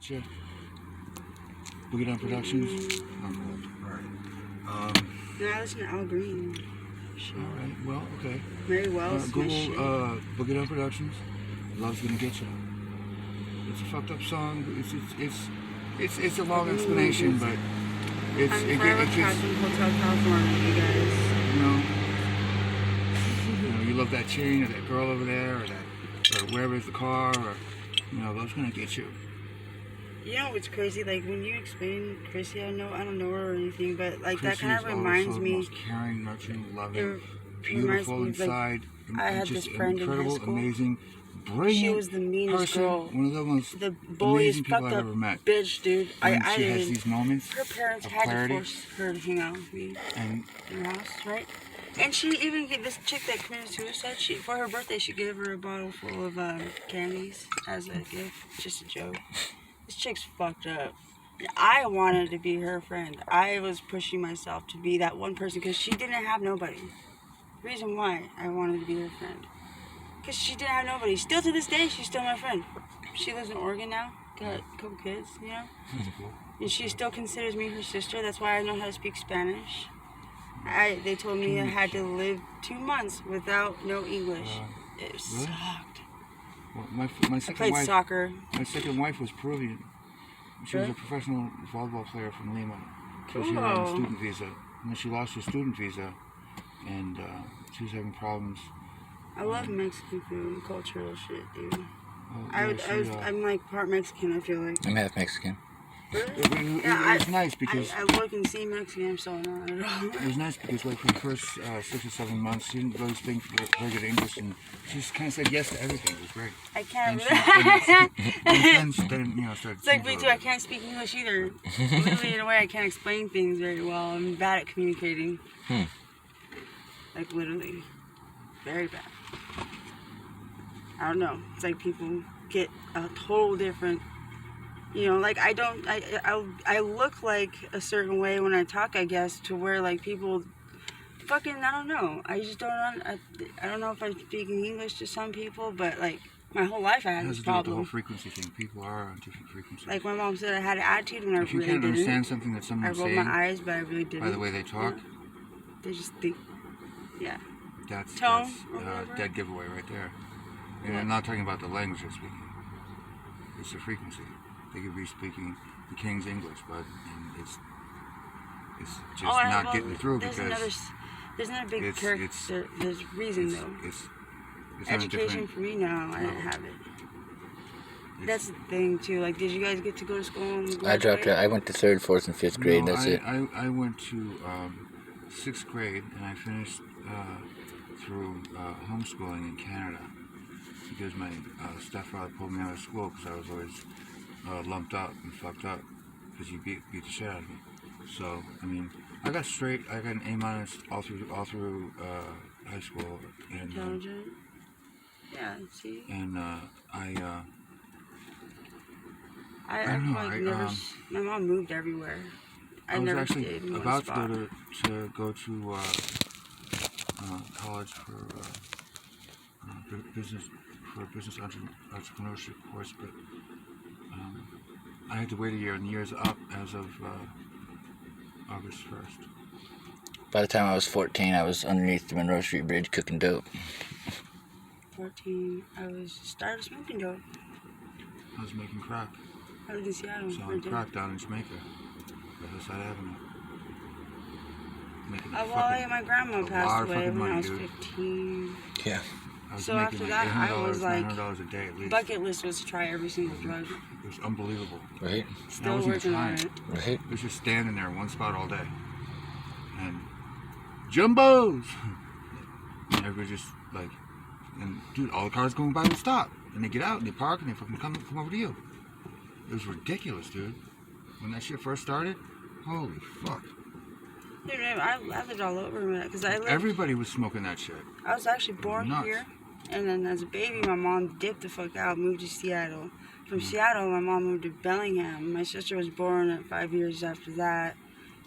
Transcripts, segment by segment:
Get you. Boogie Down Productions. Alright. No, I listen to Al Green. Shit. Alright, well, okay. Very well. Google Boogie Down Productions. Love's Gonna Get You. It's a fucked up song. It's a long explanation, but I'm forever trapped in Hotel California, you guys. You know, you love that chain or that girl over there or wherever it's the car or, Love's Gonna Get You. You know what's crazy? Like when you explain Chrissy, I don't know her or anything, but like Chrissy that kind of reminds me. Most caring, nurturing, loving, me beautiful of, inside. I had just this friend incredible, in high school. Amazing, brilliant. She was the meanest person, girl. One of the most the bulliest, amazing people fucked I've up ever met. Bitch, dude. She has these moments. Her parents of had clarity. to force her to hang out with me in her house, right? And she even gave this chick that committed suicide. For her birthday, she gave her a bottle full of candies as a gift, just a joke. This chick's fucked up. I wanted to be her friend. I was pushing myself to be that one person because she didn't have nobody. The reason why I wanted to be her friend. Because she didn't have nobody. Still to this day, she's still my friend. She lives in Oregon now. Got a couple kids, And she still considers me her sister. That's why I know how to speak Spanish. They told me I had to live 2 months without no English. It sucked. Well, my second I played wife, soccer. My second wife was Peruvian. She was a professional volleyball player from Lima. She was here on a student visa. And then she lost her student visa, and she was having problems. I love Mexican food and cultural shit, dude. Yeah, I'm like part Mexican, I feel like. I'm half Mexican. Really? It was nice because I look and see Mexican, so not at all. It was nice because like for the first 6 or 7 months, she didn't really speak very good English, and she just kind of said yes to everything. It was great. I can't. And then started. It's like me too. I can't speak English either. Literally, in a way, I can't explain things very well. I'm bad at communicating. Like literally, very bad. I don't know. It's like people get a total different. Like I look like a certain way when I talk, I guess, to where like people fucking, I don't know. I just don't, I don't know if I'm speaking English to some people, but like my whole life I had this problem. The whole frequency thing. People are on different frequencies. Like my mom said I had an attitude when I really didn't. If you can't understand something that someone's saying. I rolled my eyes, but I really didn't. By the way they talk. They just think, That's dead giveaway right there. And I'm not talking about the language they're speaking. It's the frequency. They could be speaking the King's English, but it's just not getting through because there's another big character. There's reason though. It's education for me. No, I didn't have it. That's the thing too. Like, did you guys get to go to school? And I dropped out. I went to 3rd, 4th, and 5th grade. No, that's it. I went to 6th grade and I finished through homeschooling in Canada because my stepfather pulled me out of school because I was always lumped up and fucked up because he beat the shit out of me. So I mean, I got an A- all through high school. And, intelligent. Yeah. See. And I don't know. My mom moved everywhere. I was actually about to go to college for business entrepreneurship course, but I had to wait a year, and the year's up as of August 1st. By the time I was 14, I was underneath the Monroe Street Bridge cooking dope. 14, I started smoking dope. I was making crack. I lived in Seattle. Selling crack down in Jamaica, Riverside Avenue. My grandma passed away when I was 15. Yeah. So after that, I was like, $900 a day at least. Bucket list was to try every single drug. It was unbelievable. Right. Still working on it. Right. It was just standing there in one spot all day. And jumbos! And everybody just like, and dude, all the cars going by would stop. And they get out and they park and they fucking come over to you. It was ridiculous, dude. When that shit first started, holy fuck. Dude, I lived all over because everybody was smoking that shit. I was actually born here, and then as a baby, my mom dipped the fuck out, moved to Seattle. From Seattle, my mom moved to Bellingham. My sister was born at 5 years after that.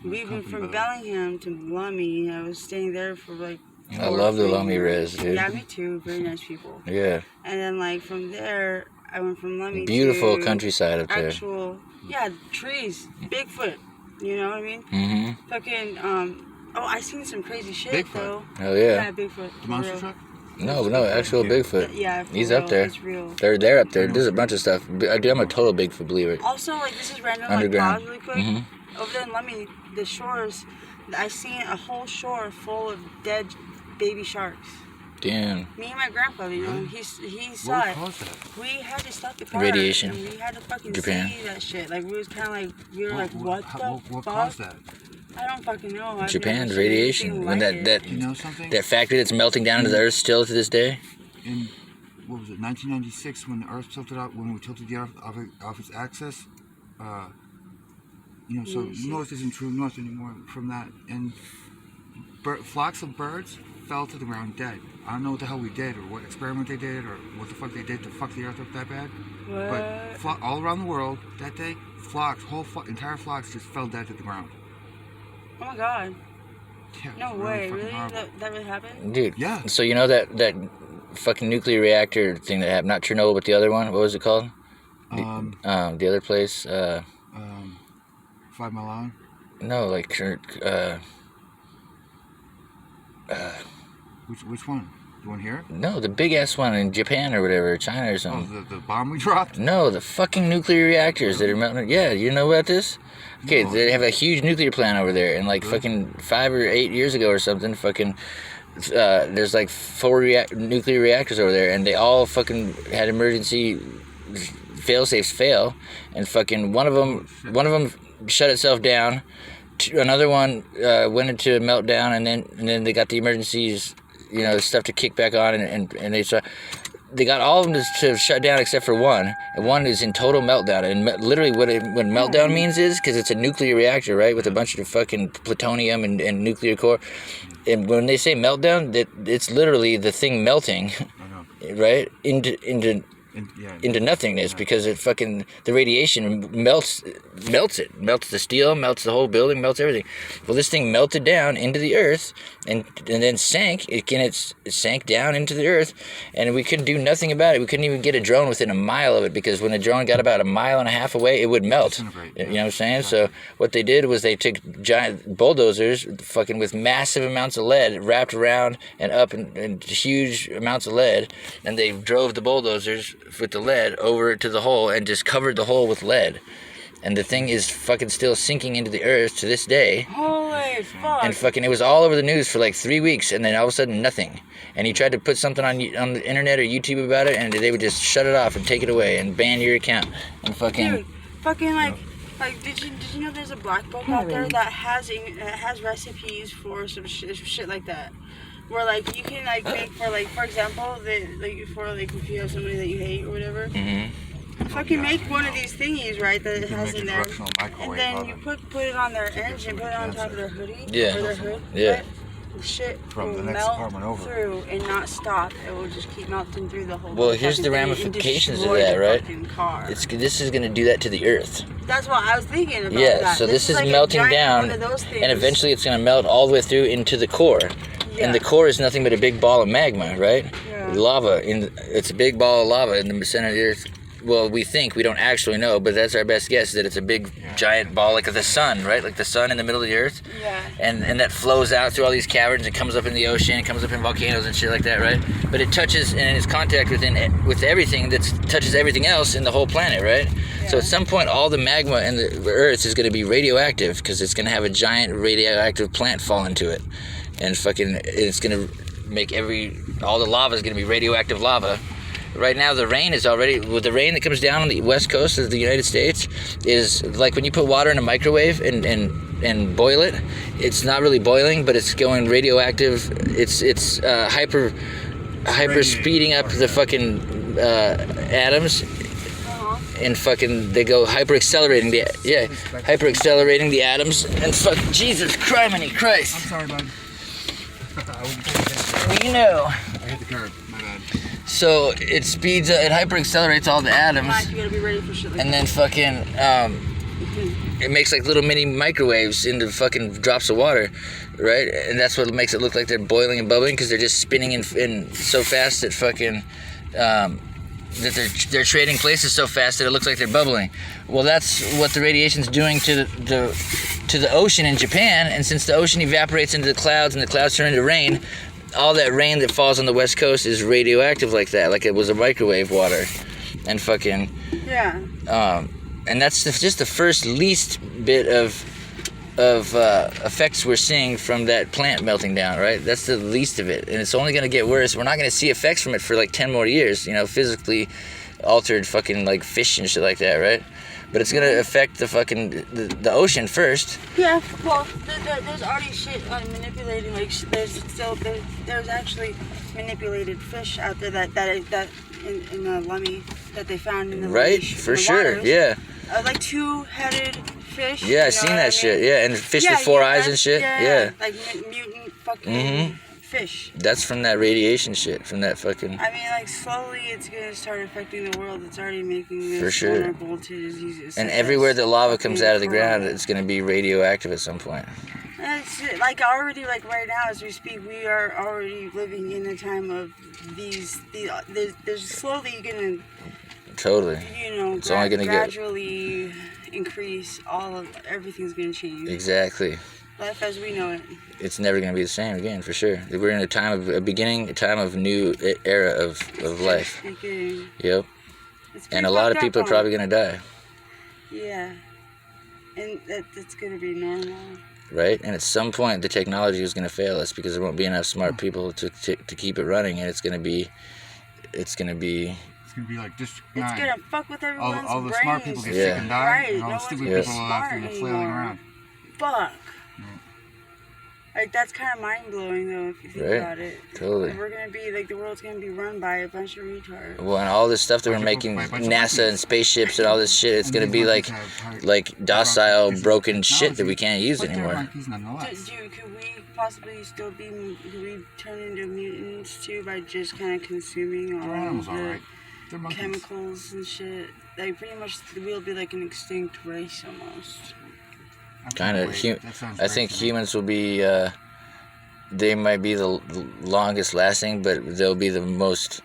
We went from Bellingham to Lummi. I was staying there for like. I love the Lummi res, dude. Yeah, me too. Very nice people. Yeah. And then like from there, I went from Lemmy Beautiful to countryside up there. actual, yeah, trees, Bigfoot. You know what I mean? Mm-hmm. Fucking, I seen some crazy shit Bigfoot? though. Oh yeah. Yeah, Bigfoot. The monster real. truck? No, actual Bigfoot. Yeah, for He's real, up there. It's real. They're up there. There's a bunch of stuff. I'm a total Bigfoot believer. Also, like, this is random, Underground. like, pause really quick. Mm-hmm. Over there in Lemmy, the shores, I seen a whole shore full of dead baby sharks. Damn. Me and my grandfather, you know, Really? he saw What it. would cause that? We had to stop the car. Radiation. And we had to fucking Japan. see that shit. Like, we was kind of like, we were like, what the What fuck? caused that? I don't fucking know. I've Japan's never seen radiation. anything When like it. You know something? that factory that's melting down into the earth still to this day. In, what was it, 1996, when the Earth tilted out, when we tilted the Earth off its axis, you know, so north isn't true north anymore from that, and flocks of birds fell to the ground dead. I don't know what the hell we did, or what experiment they did, or what the fuck they did to fuck the Earth up that bad. What? But all around the world that day, flocks, entire flocks just fell dead to the ground. Oh my god. Yeah, it No was way. fucking Really? horrible. That really happened? Dude. Yeah. So you know that fucking nuclear reactor thing that happened? Not Chernobyl, but the other one. What was it called? The other place. 5 Mile Island. No, like Which one? The one here? no, the big ass one in Japan or whatever, China or Oh, something. the bomb we dropped? No, the fucking nuclear reactors that are melting. Yeah, you know about this? Okay, No. they have a huge nuclear plant over there, and like fucking 5 or 8 years ago or something, fucking. There's like 4 nuclear reactors over there, and they all fucking had emergency fail-safes fail, and fucking one of them shut itself down. Another one went into a meltdown, and then they got the emergencies, you know, stuff to kick back on, and they got all of them to shut down except for one, and one is in total meltdown. And literally what meltdown means is, because it's a nuclear reactor, right, with a bunch of fucking plutonium and nuclear core. And when they say meltdown, it's literally the thing melting, right, into nothingness, because it fucking, the radiation melts the steel, melts the whole building, melts everything. Well, this thing melted down into the earth and then sank. It sank down into the earth, and we couldn't do nothing about it. We couldn't even get a drone within a mile of it, because when a drone got about 1.5 miles away, it would melt. You know what I'm saying? So what they did was they took giant bulldozers, fucking with massive amounts of lead wrapped around and up and huge amounts of lead, and they drove the bulldozers with the lead over to the hole and just covered the hole with lead. And the thing is fucking still sinking into the earth to this day. Holy fuck. And fucking, it was all over the news for like 3 weeks, and then all of a sudden nothing. And you tried to put something on the internet or YouTube about it, and they would just shut it off and take it away and ban your account. And fucking... Dude, fucking like did you know there's a black book out there that has recipes for some shit like that? Where like you can like make for example, if you have somebody that you hate or whatever. Mm-hmm. Fucking make one of these thingies, right, that it has in there, microwave and then oven. you put it on their engine, put it on top of their hoodie, Yeah. or their hood, Yeah. right? The shit From will the next melt apartment over. through and not stop. It will just keep melting through the whole. Well, here's fucking the thing and ramifications of destroy that, the right? fucking car. This is going to do that to the earth. That's what I was thinking about. Yeah, that. so this is like a melting giant down, one of those things. and eventually it's going to melt all the way through into the core. Yeah. And the core is nothing but a big ball of magma, right? Yeah. Lava. It's a big ball of lava in the center of the earth. Well, we think, we don't actually know, but that's our best guess, that it's a big giant ball like the sun, right? Like the sun in the middle of the earth. Yeah. And that flows out through all these caverns and comes up in the ocean, it comes up in volcanoes and shit like that, right? But it touches and is contact with everything that touches everything else in the whole planet, right? Yeah. So at some point, all the magma in the earth is going to be radioactive, because it's going to have a giant radioactive plant fall into it. And fucking, it's going to make all the lava is going to be radioactive lava. Right now, the rain the rain that comes down on the west coast of the United States is like when you put water in a microwave and boil it. It's not really boiling, but it's going radioactive. It's hyper speeding up the fucking atoms, and fucking they go hyper accelerating the atoms, and fuck Jesus Christ. I'm sorry, bud. You know. I hit the curb. My bad. So it speeds, it hyper accelerates all the atoms. Mike, you gotta be ready for shit like And that. then fucking, it makes like little mini microwaves into fucking drops of water, right? And that's what makes it look like they're boiling and bubbling, because they're just spinning in so fast that fucking, they're trading places so fast that it looks like they're bubbling. Well, that's what the radiation's doing to the ocean in Japan, and since the ocean evaporates into the clouds and the clouds turn into rain, all that rain that falls on the west coast is radioactive like that, like it was a microwave water, and fucking and that's just the first least bit of effects we're seeing from that plant melting down, right? That's the least of it, and it's only going to get worse. We're not going to see effects from it for like 10 more years, physically altered fucking like fish and shit like that, right? But it's going to affect the fucking the ocean first. Yeah, well, there's already shit on manipulating, like there's actually manipulated fish out there that in the Lummi that they found in the right, leash, for in the sure, waters. yeah. Like two-headed fish. Yeah, I've seen that shit. Yeah, and fish with 4 eyes and shit. Yeah. Like mutant fucking fish. That's from that radiation shit, from that fucking. I mean, like slowly, it's gonna start affecting the world. It's already making this for sure. vulnerable to diseases. And everywhere the lava comes out of the ground, it's gonna be radioactive at some point. It's like already, like right now as we speak, we are already living in a time of these there's slowly gonna. Totally. It's only gonna gradually increase. Everything's gonna change. Exactly. Life as we know it. It's never gonna be the same again, for sure. We're in a time of a time of new era of life. Beginning. Yep. And a lot of people are probably gonna die. Yeah. And that's gonna be normal. Right, and at some point the technology is gonna fail us because there won't be enough smart people to keep it running, and it's gonna be like District 9. It's gonna fuck with everyone's all the brains. smart people get sick and die, right. and all the stupid people are left in the flailing around. Fuck. Like, that's kind of mind-blowing, though, if you think about it. Totally. Like, we're gonna be, like, the world's gonna be run by a bunch of retards. Well, and all this stuff that we're making, NASA and spaceships and all this shit, it's gonna be like docile, broken shit that we can't use anymore. Could we possibly still be, could we turn into mutants, too, by just kind of consuming all the chemicals and shit? Like, pretty much, we'll be like an extinct race, almost. Kind of. I think humans will be. They might be the longest lasting, but they'll be the most.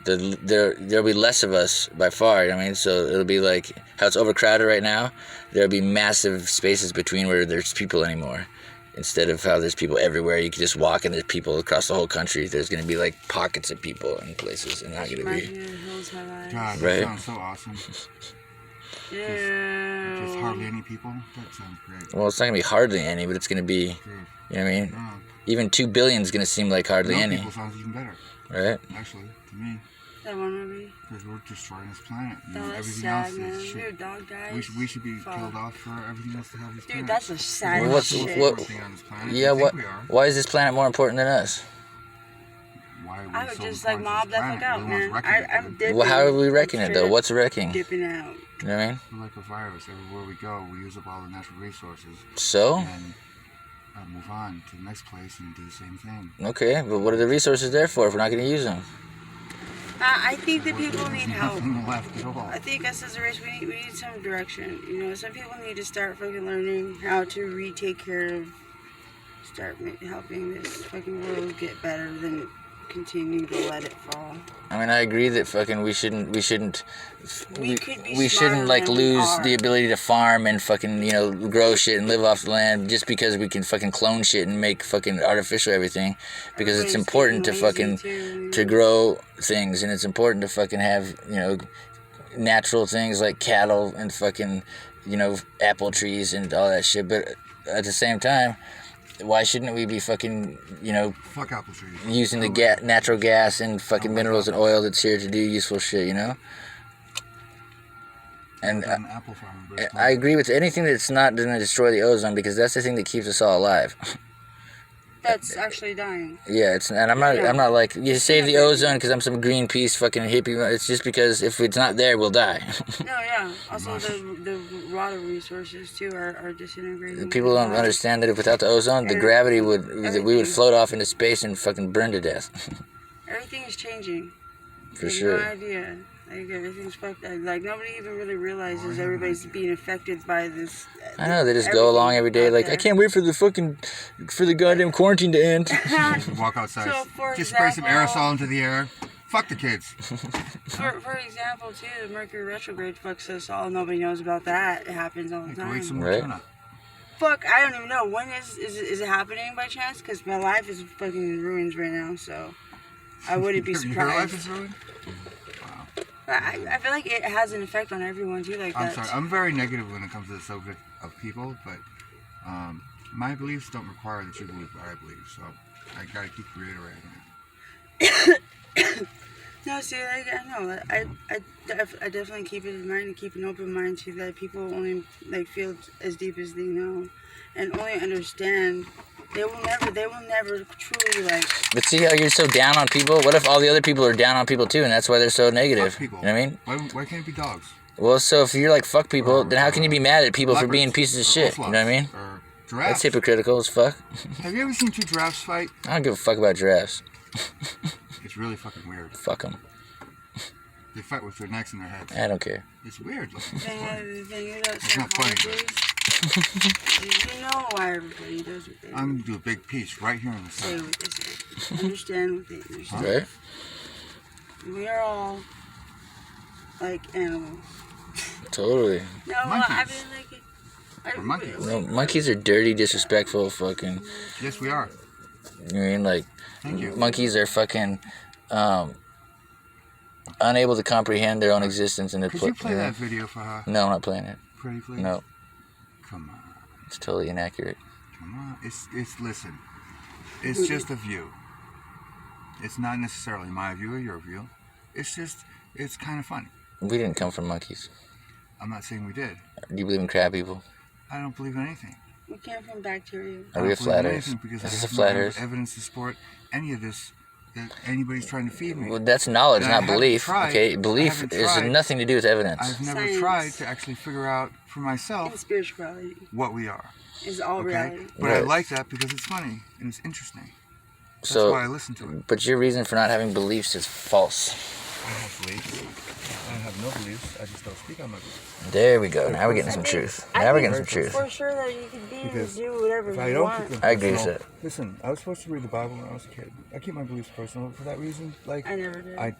There'll be less of us by far. I mean, so it'll be like how it's overcrowded right now. There'll be massive spaces between where there's people anymore, instead of how there's people everywhere. You can just walk and there's people across the whole country. There's gonna be like pockets of people in places, and not gonna be. God, that right? sounds so awesome. Yeah. Just hardly any people? That sounds great. Well, it's not going to be hardly any, but it's going to be, you know what I mean? Even 2 billion is going to seem like hardly any. People sounds even better. Right? Actually, to me. That one movie? Because we're destroying this planet. That's everything sad, else man. is shit. Your dog died. We should be killed off for everything else to have this planet. Dude, that's a sad well, shit. Why is this planet more important than us? I would just like mob that fuck out, man. I'm dipping. Well, how are we wrecking it, though? What's wrecking? Dipping out. You know what I mean? We're like a virus. Everywhere we go, we use up all the natural resources. So? And move on to the next place and do the same thing. Okay, but what are the resources there for if we're not going to use them? I think that people need help. Left at all. I think us as a race, we need some direction. Some people need to start fucking learning how to retake care of, start helping this fucking world get better than continue to let it fall. I mean, I agree that fucking we shouldn't like than lose the ability to farm and fucking grow shit and live off the land just because we can fucking clone shit and make fucking artificial everything, because it's important to fucking to grow things, and it's important to fucking have natural things like cattle and fucking apple trees and all that shit. But at the same time, why shouldn't we be fucking, fuck apple trees, using the natural gas and fucking minerals and oil that's here to do useful shit, And I agree with anything that's not going to destroy the ozone, because that's the thing that keeps us all alive. That's actually dying. Yeah, I'm not like, you save the ozone because I'm some Greenpeace fucking hippie. It's just because if it's not there, we'll die. No, yeah. Also, the water resources too are disintegrating. People don't understand that if without the ozone, the gravity we would float off into space and fucking burn to death. Everything is changing. For sure. No idea. Like, everything's fucked up. Like, nobody even really realizes everybody's being affected by this. I know, they just go along every day like, I can't wait for the goddamn quarantine to end. Walk outside. Just spray some aerosol into the air. Fuck the kids. For example, too, the Mercury retrograde fucks us all. Nobody knows about that. It happens all the Go eat time. some more Right. tuna. Fuck, I don't even know. When is it happening by chance? Because my life is fucking in ruins right now, so I wouldn't be surprised. Your life is ruined? But I feel like it has an effect on everyone, too, like I'm that. sorry. I'm very negative when it comes to the subject of people, but my beliefs don't require that you believe what I believe, so I gotta keep reiterating it. No, see, like, I know. I definitely keep it in mind and keep an open mind to that people only, like, feel as deep as they know and only understand. They will never truly, like... But see how you're so down on people? What if all the other people are down on people too, and that's why they're so negative? Fuck people. You know what I mean? Why can't it be dogs? Well, so if you're like fuck people, then how can you be mad at people for Leopards, being pieces of or shit? You know what I mean? Or giraffes. That's hypocritical as fuck. Have you ever seen two giraffes fight? I don't give a fuck about giraffes. It's really fucking weird. Fuck them. They fight with their necks and their heads. I don't care. It's weird. The thing is, It's not funny, you know why everybody does what they do. I'm gonna do a big piece right here in the Say sun. what they say. Understand what they understand. Right? We are all like animals. Totally. No, I Monkeys. mean, like... We're monkeys. No, monkeys are dirty, disrespectful, fucking. Yes, we are. You know what I mean? Like, Thank you. monkeys are fucking unable to comprehend their own existence in the Could you play that video for her? No, I'm not playing it. Pretty please? No, Come on. it's totally inaccurate. Come on. Listen. It's just a view. It's not necessarily my view or your view. It's kind of funny. We didn't come from monkeys. I'm not saying we did. Do you believe in crab people? I don't believe in anything. We came from bacteria. Are I we a don't believe in flat earth? anything because Is this I a have flat no earth? evidence to support any of this that anybody's trying to feed me. Well, that's knowledge, And I not haven't belief. tried- Okay, I belief haven't is tried. nothing to do with evidence. I've never Science. tried to actually figure out for And myself spirituality what we are. is all Okay? reality. But I Right. like that because it's funny and it's interesting. That's So, why I listen to it. but your reason for not having beliefs is false. I have beliefs. I have no beliefs. I just don't speak on my beliefs. There we go. Now we're getting some truth. Now we're getting some truth. For sure that you can be Because and do whatever If I you don't want. keep them I agree with personal- that. Listen, I was supposed to read the Bible when I was a kid. I keep my beliefs personal for that reason. Like I never did.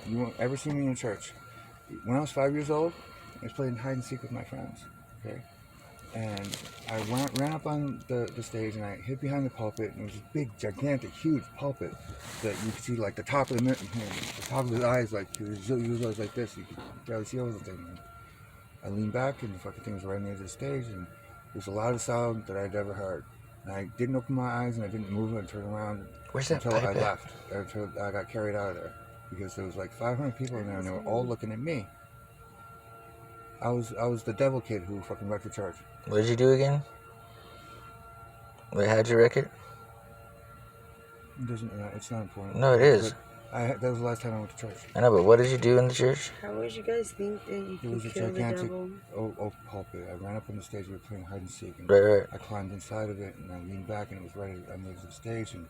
you won't ever see me in church. When I was 5 years old, I was playing hide and seek with my friends. Okay, and I ran up on the stage and I hid behind the pulpit, and it was this big, gigantic, huge pulpit that you could see like the top of the top of his eyes, like he was always like this. You could barely see over the thing. And I leaned back, and the fucking thing was right near the stage, and it was the loudest sound that I'd ever heard. And I didn't open my eyes, and I didn't move and turn around Where's that until I pipe at? left, until I got carried out of there, because there was like 500 people in there, and they were all looking at me. I was the devil kid who fucking wrecked the church. What did you do again? Wait, how'd you wreck it? It doesn't. It's not important. No, it is. But that was the last time I went to church. I know, but what did you do in the church? How would you guys think that you It was could a kill the gigantic devil? oak pulpit. I ran up on the stage. We were playing hide and seek. And Right. I climbed inside of it, and I leaned back, and it was right on the edge of the stage. And